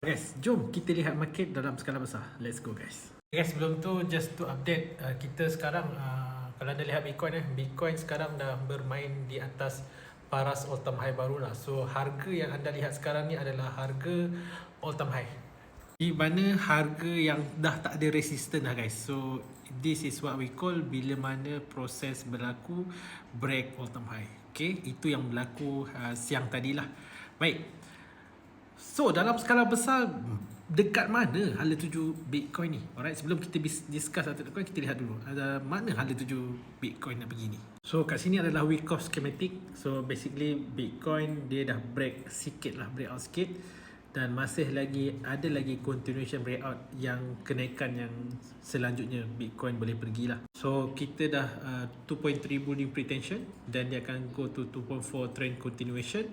Guys, jom kita lihat market dalam skala besar. Let's go guys. Guys, sebelum tu just to update kita sekarang kalau anda lihat Bitcoin sekarang dah bermain di atas paras all time high baru lah. So harga yang anda lihat sekarang ni adalah harga all time high. Di mana harga yang dah tak ada resistance lah guys. So this is what we call bila mana proses berlaku break all time high. Okay, itu yang berlaku siang tadilah. Baik. So dalam skala besar, dekat mana hala tuju Bitcoin ni? Alright, sebelum kita discuss Bitcoin, kita lihat dulu ada mana hala tuju Bitcoin nak pergi ni. So kat sini adalah week of schematic. So basically Bitcoin dia dah break sikit lah, breakout sikit, dan masih lagi ada lagi continuation breakout yang kenaikan yang selanjutnya Bitcoin boleh pergilah. So kita dah 2.3 bullish pretension dan dia akan go to 2.4 trend continuation.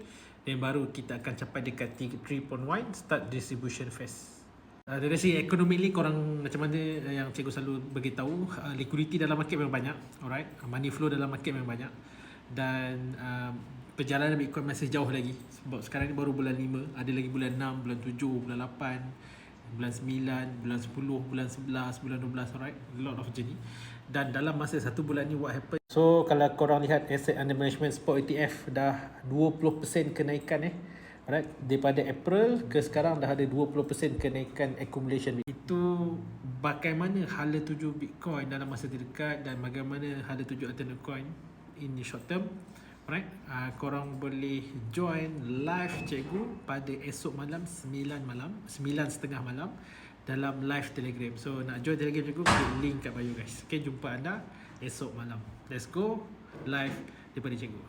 Dan baru kita akan capai dekat 3.1 start distribution phase. Dari segi economically korang macam mana yang cikgu selalu beritahu, liquidity dalam market memang banyak, alright, money flow dalam market memang banyak, dan perjalanan Bitcoin masih jauh lagi sebab sekarang ni baru bulan 5, ada lagi bulan 6, bulan 7, bulan 8, bulan 9, bulan 10, bulan 11, bulan 12, alright, a lot of journey. Dan dalam masa satu bulan ni what happen? So kalau korang lihat asset under management spot ETF dah 20% kenaikan alright, daripada April ke sekarang dah ada 20% kenaikan accumulation. Itu bagaimana hala tuju Bitcoin dalam masa terdekat dan bagaimana hala tuju alternate coin in the short term. Alright, korang boleh join live cikgu pada esok malam 9.30 malam dalam live Telegram. So nak join Telegram cikgu, klik link kat bio guys. Okay, jumpa anda esok malam. Let's go live daripada cikgu.